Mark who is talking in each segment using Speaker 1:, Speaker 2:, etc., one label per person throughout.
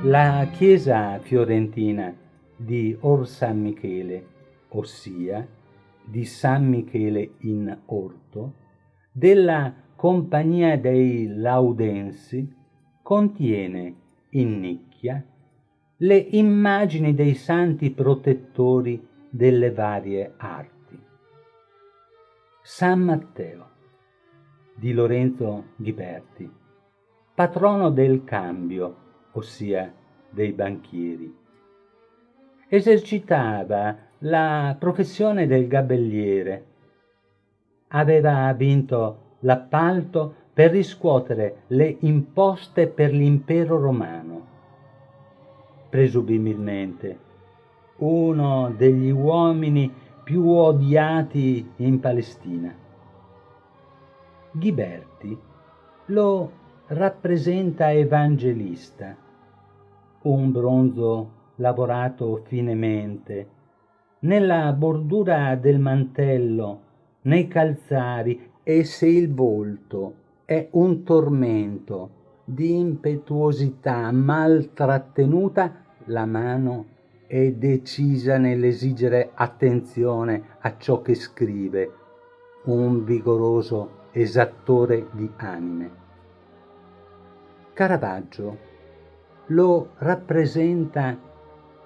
Speaker 1: La chiesa fiorentina di Or San Michele, ossia di San Michele in Orto, della Compagnia dei Laudensi, contiene in nicchia le immagini dei santi protettori delle varie arti. San Matteo di Lorenzo Ghiberti, patrono del cambio, ossia dei banchieri. Esercitava la professione del gabelliere. Aveva vinto l'appalto per riscuotere le imposte per l'impero romano. Presumibilmente uno degli uomini più odiati in Palestina. Ghiberti lo rappresenta evangelista, un bronzo lavorato finemente, nella bordura del mantello, nei calzari, e se il volto è un tormento di impetuosità mal trattenuta, la mano è decisa nell'esigere attenzione a ciò che scrive, un vigoroso esattore di anime. Caravaggio lo rappresenta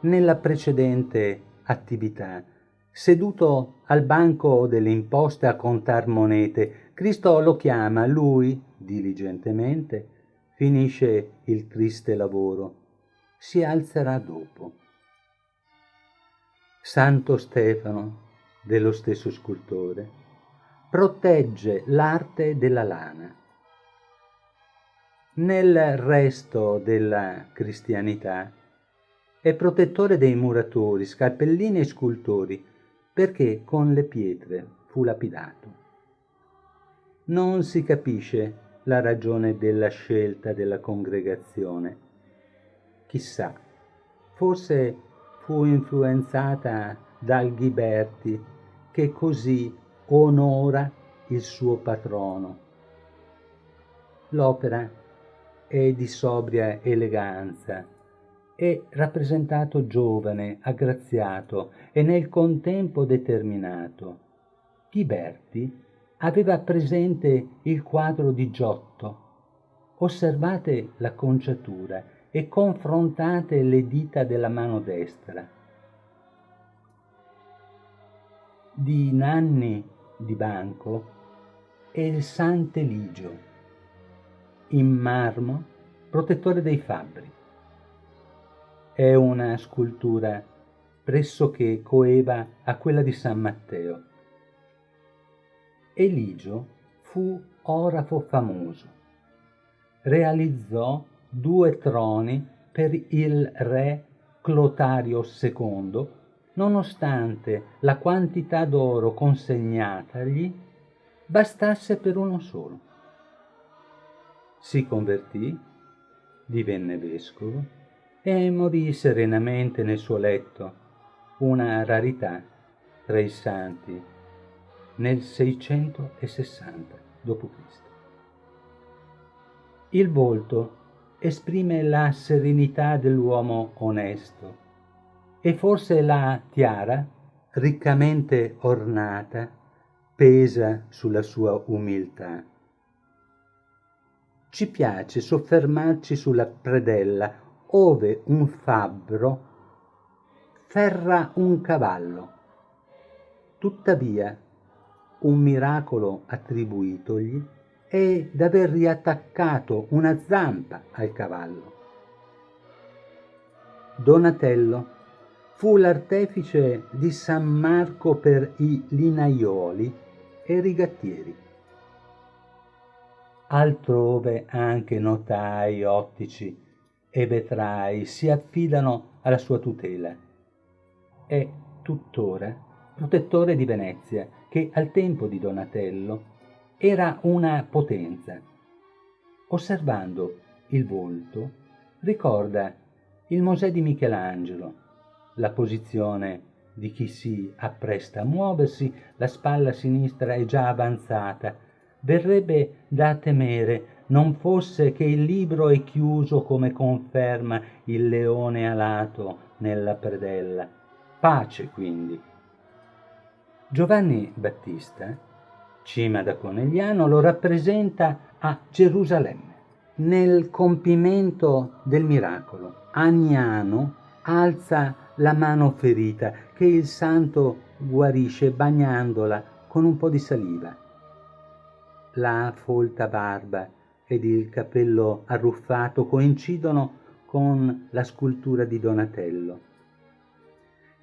Speaker 1: nella precedente attività, seduto al banco delle imposte a contar monete. Cristo lo chiama, lui, diligentemente, finisce il triste lavoro, si alzerà dopo. Santo Stefano, dello stesso scultore, protegge l'arte della lana. Nel resto della cristianità è protettore dei muratori, scalpellini e scultori, perché con le pietre fu lapidato. Non si capisce la ragione della scelta della congregazione. Chissà, forse fu influenzata dal Ghiberti, che così onora il suo patrono. L'opera è di sobria eleganza, è rappresentato giovane, aggraziato e nel contempo determinato. Ghiberti aveva presente il quadro di Giotto. Osservate la conciatura e confrontate le dita della mano destra. Di Nanni di Banco è il Sant'Eligio, in marmo, protettore dei fabbri. È una scultura pressoché coeva a quella di San Matteo. Eligio fu orafo famoso. Realizzò 2 troni per il re Clotario II, nonostante la quantità d'oro consegnatagli bastasse per uno solo. Si convertì, divenne vescovo e morì serenamente nel suo letto, una rarità tra i santi, nel 660 d.C. Il volto esprime la serenità dell'uomo onesto e forse la tiara, riccamente ornata, pesa sulla sua umiltà. Ci piace soffermarci sulla predella, ove un fabbro ferra un cavallo. Tuttavia, un miracolo attribuitogli è d'aver riattaccato una zampa al cavallo. Donatello fu l'artefice di San Marco per i linaioli e rigattieri. Altrove anche notai, ottici e vetrai si affidano alla sua tutela. È tuttora protettore di Venezia, che al tempo di Donatello era una potenza. Osservando il volto, ricorda il Mosè di Michelangelo, la posizione di chi si appresta a muoversi, la spalla sinistra è già avanzata, verrebbe da temere non fosse che il libro è chiuso come conferma il leone alato nella predella. Pace quindi. Giovanni Battista, Cima da Conegliano, lo rappresenta a Gerusalemme. Nel compimento del miracolo, Agnano alza la mano ferita che il santo guarisce bagnandola con un po' di saliva. La folta barba ed il capello arruffato coincidono con la scultura di Donatello.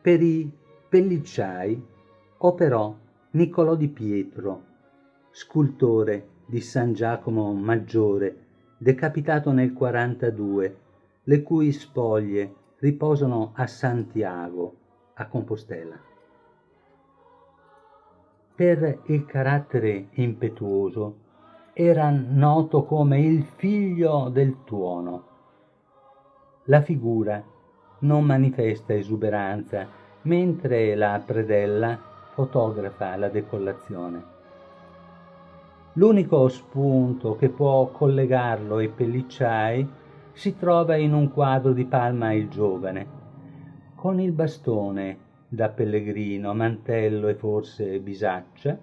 Speaker 1: Per i pellicciai operò Niccolò di Pietro, scultore di San Giacomo Maggiore, decapitato nel 42, le cui spoglie riposano a Santiago, a Compostela. Per il carattere impetuoso era noto come il figlio del tuono. La figura non manifesta esuberanza, mentre la predella fotografa la decollazione. L'unico spunto che può collegarlo ai pellicciai si trova in un quadro di Palma il Giovane. Con il bastone da pellegrino, mantello e forse bisaccia,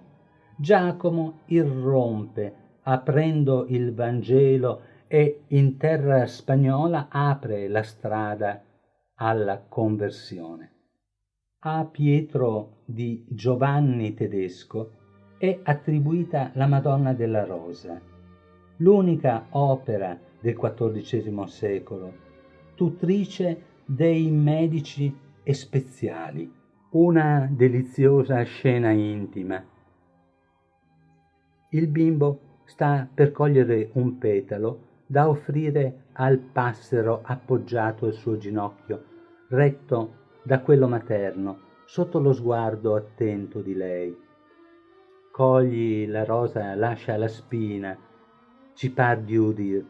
Speaker 1: Giacomo irrompe aprendo il Vangelo e in terra spagnola apre la strada alla conversione. A Pietro di Giovanni Tedesco è attribuita la Madonna della Rosa, l'unica opera del XIV secolo, tutrice dei medici e speziali, una deliziosa scena intima. Il bimbo sta per cogliere un petalo da offrire al passero appoggiato al suo ginocchio, retto da quello materno, sotto lo sguardo attento di lei. Cogli la rosa, lascia la spina, ci par di udir.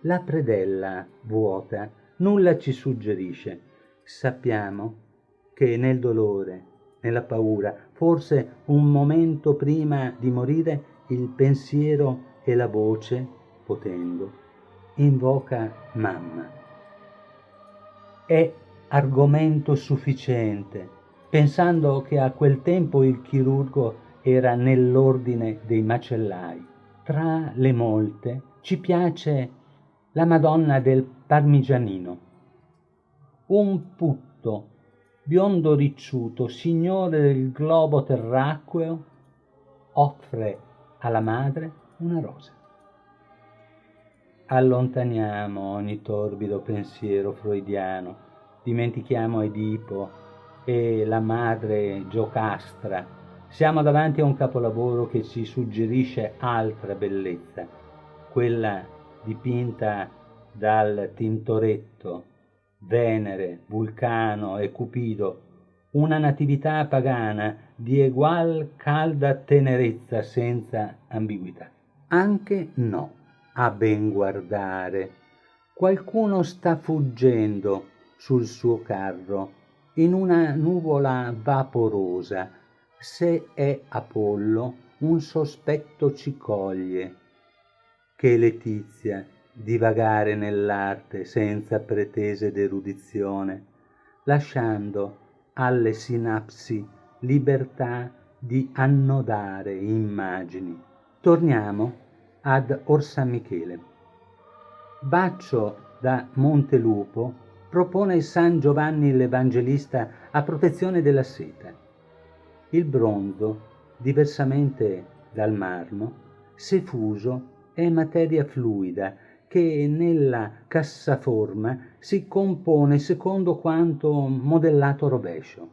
Speaker 1: La predella vuota nulla ci suggerisce. Sappiamo che nel dolore, nella paura, forse un momento prima di morire, il pensiero e la voce, potendo, invoca mamma. È argomento sufficiente, pensando che a quel tempo il chirurgo era nell'ordine dei macellai. Tra le molte ci piace la Madonna del Parmigianino, un putto biondo ricciuto, signore del globo terracqueo, offre alla madre una rosa. Allontaniamo ogni torbido pensiero freudiano, dimentichiamo Edipo e la madre Giocastra. Siamo davanti a un capolavoro che ci suggerisce altra bellezza, quella dipinta dal Tintoretto, Venere, Vulcano e Cupido, una natività pagana di egual calda tenerezza senza ambiguità. Anche no, a ben guardare, qualcuno sta fuggendo sul suo carro in una nuvola vaporosa. Se è Apollo, un sospetto ci coglie. Che letizia divagare nell'arte senza pretese d'erudizione, lasciando alle sinapsi libertà di annodare immagini. Torniamo ad Orsanmichele. Baccio da Montelupo propone San Giovanni l'Evangelista a protezione della seta. Il bronzo, diversamente dal marmo, se fuso, è materia fluida che nella cassaforma si compone secondo quanto modellato rovescio.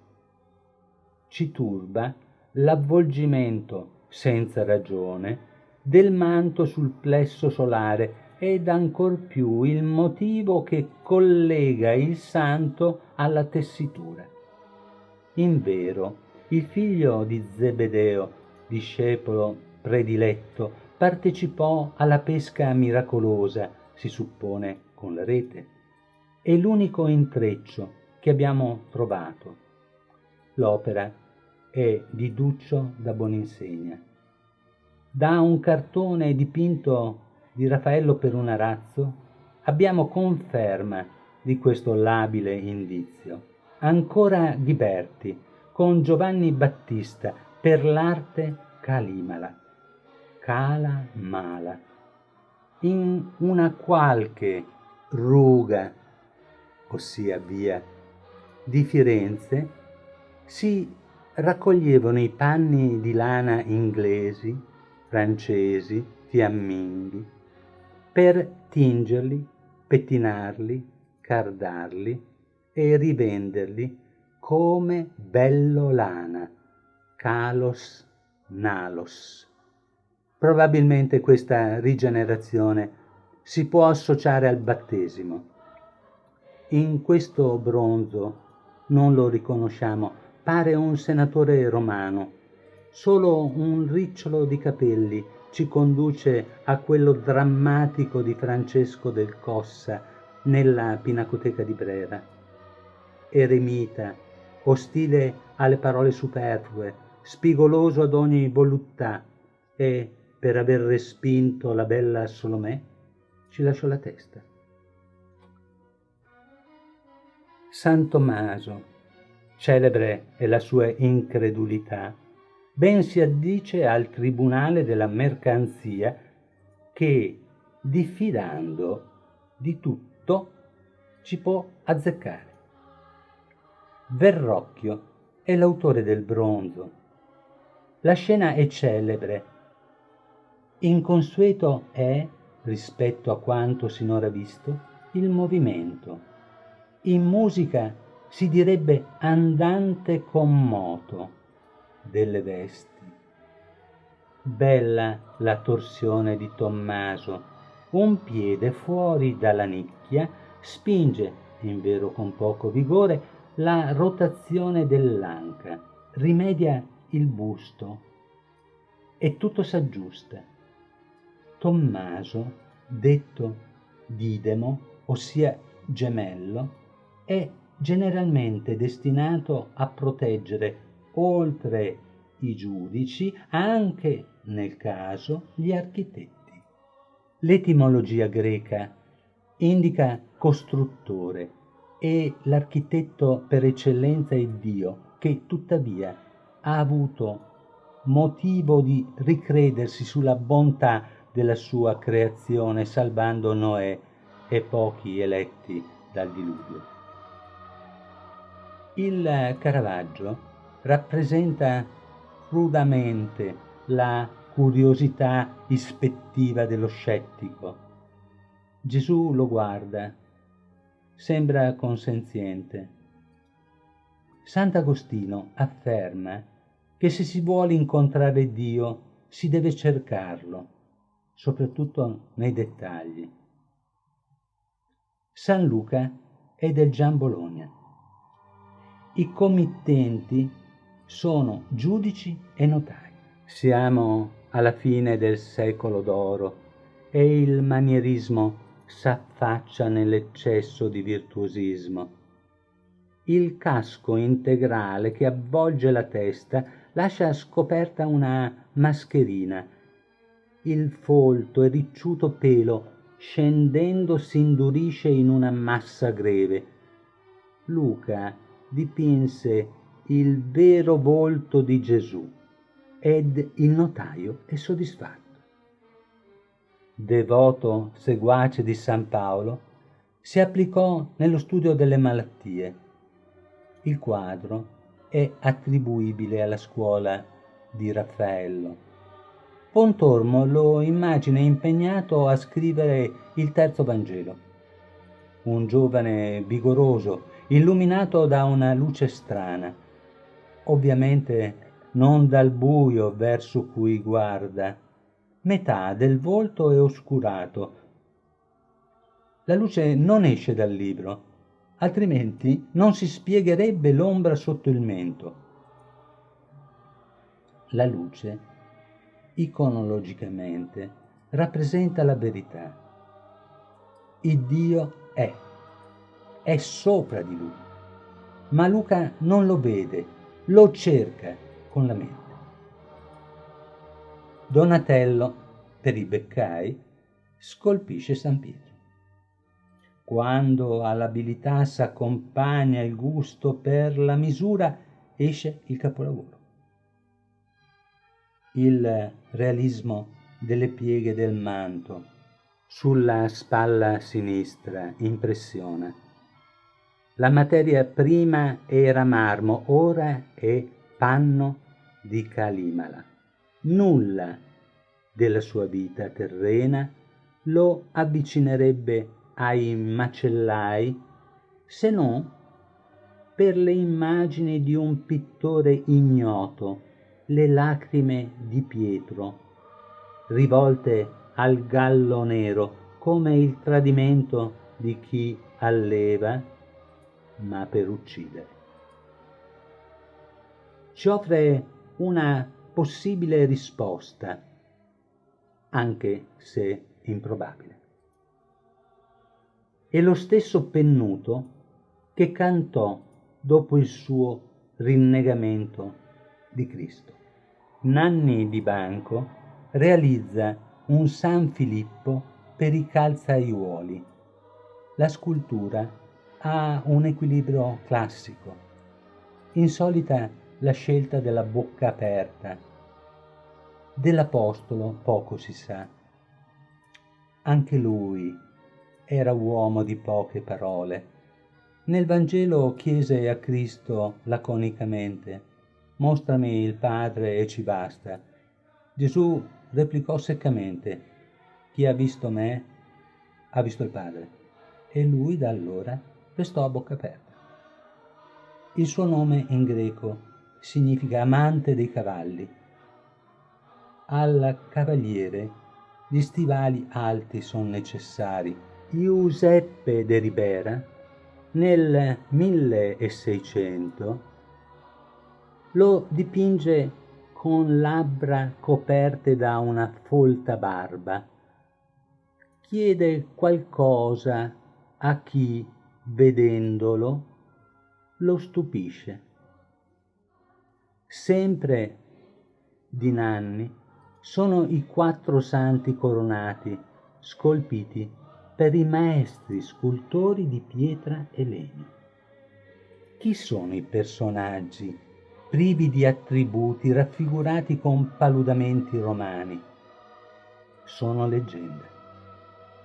Speaker 1: Ci turba l'avvolgimento, senza ragione, del manto sul plesso solare ed ancor più il motivo che collega il santo alla tessitura. Invero, il figlio di Zebedeo, discepolo prediletto, partecipò alla pesca miracolosa, si suppone con la rete. È l'unico intreccio che abbiamo trovato. L'opera è di Duccio da Boninsegna. Da un cartone dipinto di Raffaello per un arazzo abbiamo conferma di questo labile indizio. Ancora Ghiberti con Giovanni Battista per l'arte Calimala, Cala Mala. In una qualche ruga, ossia via, di Firenze si raccoglievano i panni di lana inglesi, francesi, fiamminghi, per tingerli, pettinarli, cardarli e rivenderli come bello lana, calos nalos. Probabilmente questa rigenerazione si può associare al battesimo. In questo bronzo non lo riconosciamo, pare un senatore romano. Solo un ricciolo di capelli ci conduce a quello drammatico di Francesco del Cossa nella Pinacoteca di Brera. Eremita, ostile alle parole superflue, spigoloso ad ogni voluttà, e per aver respinto la bella Solomè ci lasciò la testa. San Tommaso, celebre è la sua incredulità, ben si addice al tribunale della mercanzia che, diffidando di tutto, ci può azzeccare. Verrocchio è l'autore del bronzo. La scena è celebre. Inconsueto è, rispetto a quanto sinora visto, il movimento. In musica si direbbe andante commoto delle vesti. Bella la torsione di Tommaso, un piede fuori dalla nicchia spinge, invero con poco vigore, la rotazione dell'anca, rimedia il busto e tutto s'aggiusta. Tommaso, detto Didemo, ossia gemello, è generalmente destinato a proteggere, oltre i giudici, anche nel caso gli architetti. L'etimologia greca indica costruttore e l'architetto per eccellenza è Dio, che tuttavia ha avuto motivo di ricredersi sulla bontà della sua creazione, salvando Noè e pochi eletti dal diluvio. Il Caravaggio rappresenta crudamente la curiosità ispettiva dello scettico. Gesù lo guarda, sembra consenziente. Sant'Agostino afferma che se si vuole incontrare Dio si deve cercarlo, soprattutto nei dettagli. San Luca è del Gian Bologna. I committenti sono giudici e notai. Siamo alla fine del secolo d'oro e il manierismo s'affaccia nell'eccesso di virtuosismo. Il casco integrale che avvolge la testa lascia scoperta una mascherina. Il folto e ricciuto pelo scendendo si indurisce in una massa greve. Luca dipinse il vero volto di Gesù ed il notaio è soddisfatto. Devoto seguace di San Paolo, si applicò nello studio delle malattie. Il quadro è attribuibile alla scuola di Raffaello. Pontormo lo immagina impegnato a scrivere il terzo Vangelo. Un giovane vigoroso, illuminato da una luce strana, ovviamente non dal buio verso cui guarda. Metà del volto è oscurato. La luce non esce dal libro, altrimenti non si spiegherebbe l'ombra sotto il mento. La luce, iconologicamente, rappresenta la verità. Il Dio è sopra di lui, ma Luca non lo vede, lo cerca con la mente. Donatello, per i beccai, scolpisce San Pietro. Quando all'abilità s'accompagna il gusto per la misura, esce il capolavoro. Il realismo delle pieghe del manto sulla spalla sinistra impressiona. La materia prima era marmo, ora è panno di Calimala. Nulla della sua vita terrena lo avvicinerebbe ai macellai se non per le immagini di un pittore ignoto, le lacrime di Pietro, rivolte al gallo nero come il tradimento di chi alleva, ma per uccidere. Ci offre una possibile risposta, anche se improbabile. È lo stesso Pennuto che cantò dopo il suo rinnegamento di Cristo. Nanni Di Banco realizza un San Filippo per i calzaiuoli. La scultura ha un equilibrio classico. Insolita la scelta della bocca aperta. Dell'Apostolo poco si sa. Anche lui era uomo di poche parole. Nel Vangelo chiese a Cristo laconicamente: mostrami il Padre e ci basta. Gesù replicò seccamente: chi ha visto me ha visto il Padre. E lui da allora restò a bocca aperta. Il suo nome in greco significa amante dei cavalli. Al cavaliere gli stivali alti sono necessari. Giuseppe de Ribera nel 1600 lo dipinge con labbra coperte da una folta barba. Chiede qualcosa a chi, vedendolo, lo stupisce. Sempre di Nanni sono i 4 santi coronati, scolpiti per i maestri scultori di pietra e legno. Chi sono i personaggi privi di attributi, raffigurati con paludamenti romani? Sono leggende,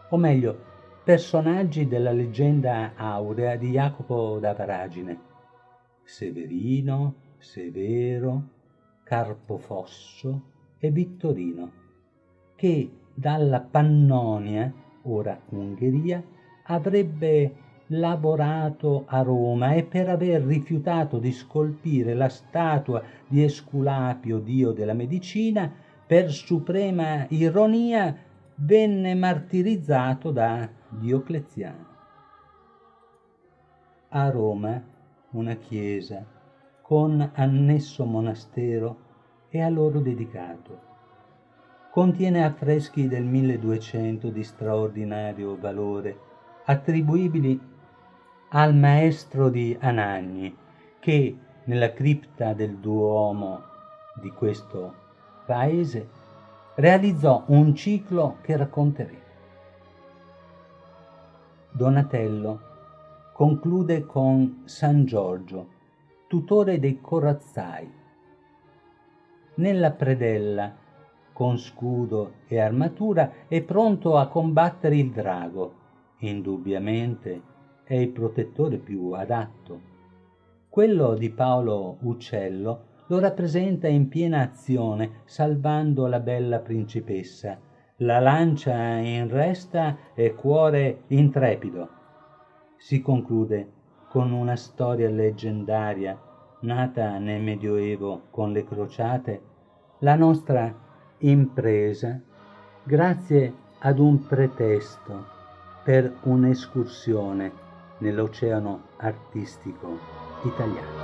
Speaker 1: o meglio, personaggi della leggenda aurea di Jacopo da Paragine: Severino, Severo, Carpofosso e Vittorino, che dalla Pannonia, ora Ungheria, avrebbe lavorato a Roma e per aver rifiutato di scolpire la statua di Esculapio, dio della medicina, per suprema ironia venne martirizzato da Diocleziano. A Roma una chiesa con annesso monastero è a loro dedicato. Contiene affreschi del 1200 di straordinario valore, attribuibili al maestro di Anagni, che nella cripta del Duomo di questo paese realizzò un ciclo che racconteremo. Donatello conclude con San Giorgio, tutore dei corazzai. Nella predella, con scudo e armatura, è pronto a combattere il drago. Indubbiamente è il protettore più adatto. Quello di Paolo Uccello lo rappresenta in piena azione, salvando la bella principessa. La lancia in resta e cuore intrepido. Si conclude con una storia leggendaria nata nel Medioevo con le crociate. La nostra impresa, grazie ad un pretesto per un'escursione nell'oceano artistico italiano.